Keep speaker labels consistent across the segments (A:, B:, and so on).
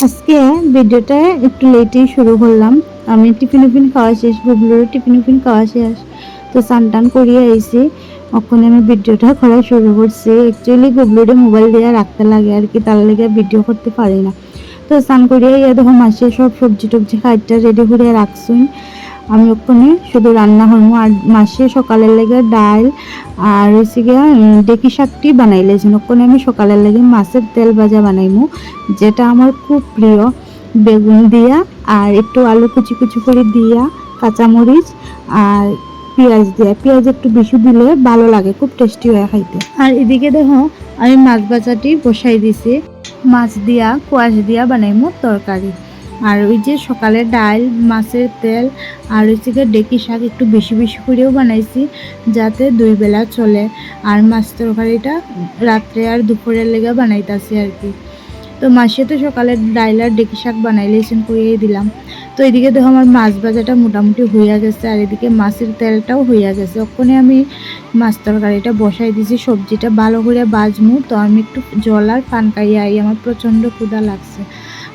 A: আজকে ভিডিওটা একটু লেটেই শুরু করলাম। আমি টিফিন খাওয়া শেষ, গুবলুর টিফিন খাওয়া শেষ, তো স্নান টান করিয়ে আইছি। ওখানে আমি ভিডিওটা করা শুরু করছি। অ্যাকচুয়ালি গুবলুরে মোবাইল দিয়ে রাখতে লাগে আর কি, তার লেগে ভিডিও করতে পারি না। তো স্নান করিয়ে দেখো মাসে সব সবজি টবজি খাইটা রেডি করে রাখছুন। আমি ওখানে শুধু রান্না হইমু। আর মাসে সকালের লেগে ডাল আর হচ্ছে গিয়া ডেকি শাকটি বানাইলেছেন। ওখানে আমি সকালের লেগে মাছের তেল ভাজা বানাইমু, যেটা আমার খুব প্রিয়। বেগুন দিয়া আর একটু আলু কুচি কুচি করে দিয়া, কাঁচামরিচ আর পেঁয়াজ দিয়া, পেঁয়াজ একটু বেশি দিলে ভালো লাগে, খুব টেস্টি হয় খাইতে। আর এদিকে দেখো আমি মাছ ভাজাটি বসাই দিছি। মাছ দিয়া কোয়াশ দিয়া বানাইমু তরকারি। আর ওই যে সকালে ডাল, মাছের তেল আর হচ্ছে ডেকি শাক একটু বেশি বেশি করেও বানাইছি, যাতে দুই বেলা চলে। আর মাছ তরকারিটা রাত্রে আর দুপুরের লেগে বানাইতেছি আর কি। তো মাসে তো সকালে ডাল আর ডেকি শাক বানাইলেছেন, কইয়েই দিলাম। তো এদিকে দেখো আমার মাছ ভাজাটা মোটামুটি হইয়া গেছে, আর এদিকে মাছের তেলটাও হইয়া গেছে। ওখানে আমি মাছ তরকারিটা বসাই দিছি, সবজিটা ভালো করে বাজমু। তো আমি একটু জল আর পান খাইয়ে আই, আমার প্রচণ্ড ক্ষুধা লাগছে।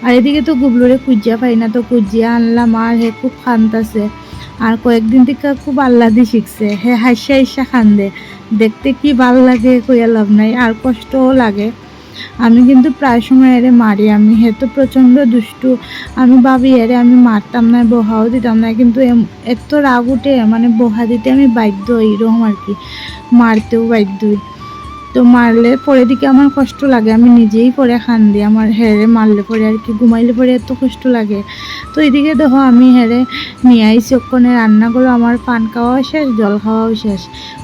A: আর এদিকে তো গুবলুরে কুজিয়া পাই না, তো কুজিয়া আনলাম আর হে খুব খান্তাছে। আর কয়েকদিন থেকে খুব আহ্লাদি শিখছে, হে হাসা হাসা খান্দে, দেখতে কি ভালো লাগে কইয়া লাভ নাই, আর কষ্টও লাগে। আমি কিন্তু প্রায় সময় এরে মারি, আমি হে তো প্রচণ্ড দুষ্টু। আমি ভাবি এরে আমি মারতাম না, বহাও দিতাম না, কিন্তু এত রাগ উঠে মানে বহা দিতে আমি বাধ্য এইরকম আর কি, মারতেও বাধ্য। তো মারলে পরে দিকে আমার কষ্ট লাগে, আমি নিজেই পরে খান্দি। আমার হেরে মারলে পরে আর কি, ঘুমাইলে পরে এত কষ্ট লাগে। তো এদিকে দেখো আমি হেরে নিয়ে আইসি, ওখানে রান্না করো, আমার পান খাওয়াও শেষ, জল খাওয়াও শেষ।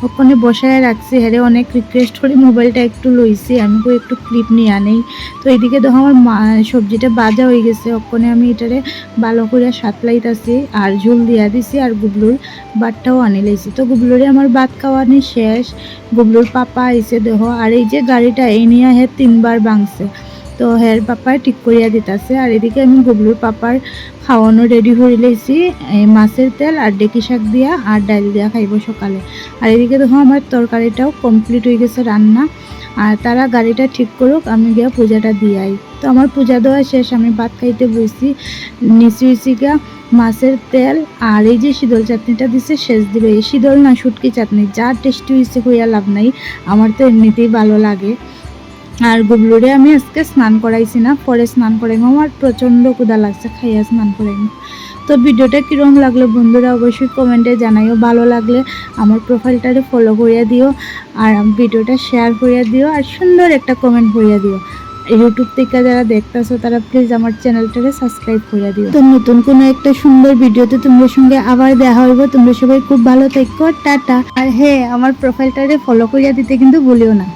A: ওখানে বসায় রাখছি, হেরে অনেক রিকোয়েস্ট করে মোবাইলটা একটু লইছি, আমি কই একটু ক্লিপ নিয়ে আনেই। তো এদিকে দেখো আমার সবজিটা বাজা হয়ে গেছে, ওখানে আমি এটারে ভালো করে সাতলাইতাছি আর ঝোল দিয়া দিছি, আর গুবলুর ভাতটাও আনি লাইছি। তো গুবলুরে আমার ভাত খাওয়ানি শেষ। গুবলুর পাপা আইসে দেহ, আর এই যে গাড়িটা এই নিয়ে হে 3বার ভাঙছে, তো হের পাপায় ঠিক করিয়া দিতেছে। আর এদিকে আমি গুবলুর পাপার খাওয়ানো রেডি করে লাইছি, মাছের তেল আর ডেকি শাক দিয়া আর ডাল দিয়া খাইব সকালে। আর এদিকে দেখো আমার তরকারিটাও কমপ্লিট হয়ে গেছে রান্না। আর তারা গাড়িটা ঠিক করুক, আমি গিয়া পূজাটা দিয়াই। তো আমার পূজা দেওয়া শেষ, আমি ভাত খাইতে বসছি। নিচে গিয়া মাছের তেল আর এই যে শীতল চাটনিটা দিছে শেষ দিল। এই শীতল না, শুটকি চাটনি, যা টেস্টি হয়েছে হইয়া লাভ নাই, আমার তো এমনিতেই ভালো লাগে। আর গুবলুরে আমি আজকে স্নান করাইছি না, পরে স্নান করাইম, আমার প্রচণ্ড ক্ষুধা লাগছে, খাইয়া স্নান করাইম। তো ভিডিওটা কীরকম লাগলো বন্ধুরা অবশ্যই কমেন্টে জানাইও। ভালো লাগলে আমার প্রোফাইলটারে ফলো করিয়া দিও, আর ভিডিওটা শেয়ার করিয়া দিও, আর সুন্দর একটা কমেন্ট করিয়া দিও। ইউটিউব থেকে যারা দেখতেছো তারা প্লিজ আমার চ্যানেলটারে সাবস্ক্রাইব করে দিও। তো নতুন কোনো একটা সুন্দর ভিডিওতে তোমাদের সঙ্গে আবার দেখা হইব। তোমরা সবাই খুব ভালো থেকো, টাটা। আর হ্যাঁ, আমার প্রোফাইলটারে ফলো করিয়া দিতে কিন্তু ভুলিও না।